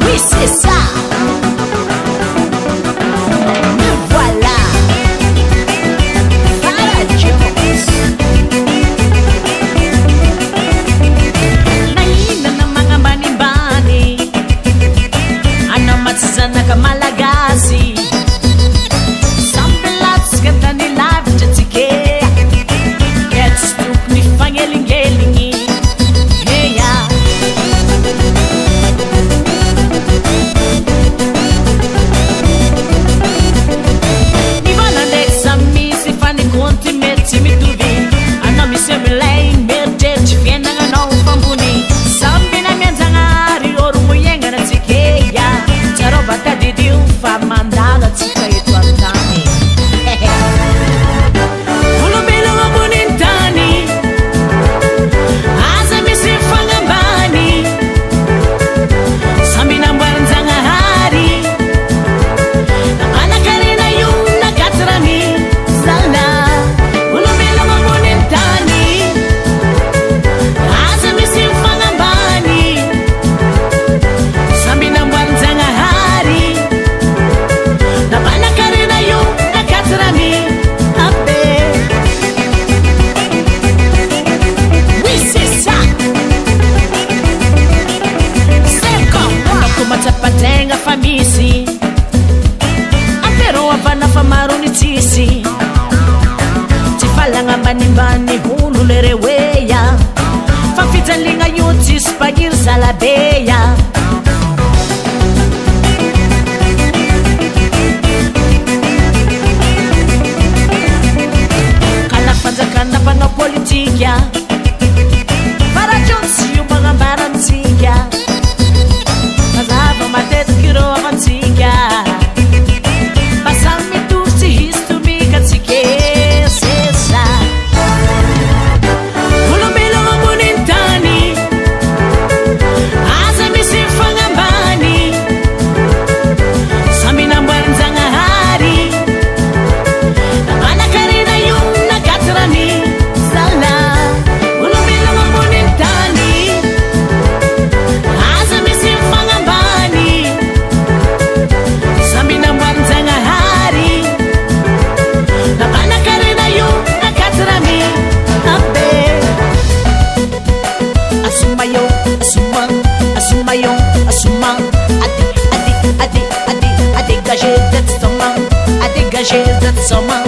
Oui, c'est ça. Me voilà. Fala Jones. Naina ng mga bani-bani, ano matsasana ka Malagasy. Sambilats ganda ni live jatike. Gets tuk ni fangeling-gelingi. Hey ya. Ni vanandek sami si fani konti meti mi tuvi. Ano mi semi lane mete chifiena nga no fambuni. Sambi na mianzangari oru muyenga na tikeya. Charo bata didiu fa mandala tika itu antani. Ulo bilo nga bunintani. Aza mi si fangambani. Sambi na mwanzanga hari. Ana karina yung nakatrami. Sana. Ulo bilo nga bunintani. Aza mi si fangambani. Sambi na mwanzanga hari. Ana karina yung nakatrami. Abe. Oui, c'est ça. C'est comme moi. Kumatsapatenga famisi. Apero avana famaruni tisi. Tifalanga bani-bani hululere weya. Fafitalinga yuti spagir salabeya. Kanafanza kanapa na politika. Para Jones yung mga barantika. Mazaba mateto kiro amantika. Pasami tu si histumi katsike sesa. Ulumilo nga bunintani. Azami si fangambani. Sami na mwanzanga hari. Ana karina yung nakatrani. Sana. Ulumilo nga bunintani. Azami si fangambani. Sami na mwanzanga hari. Ana karina yung nakatrani. Abe. Asumayo, asumang, asumayong, asumang. Adi, adi, adi, adi, adi, gaje dat samang. Adi, gaje dat samang.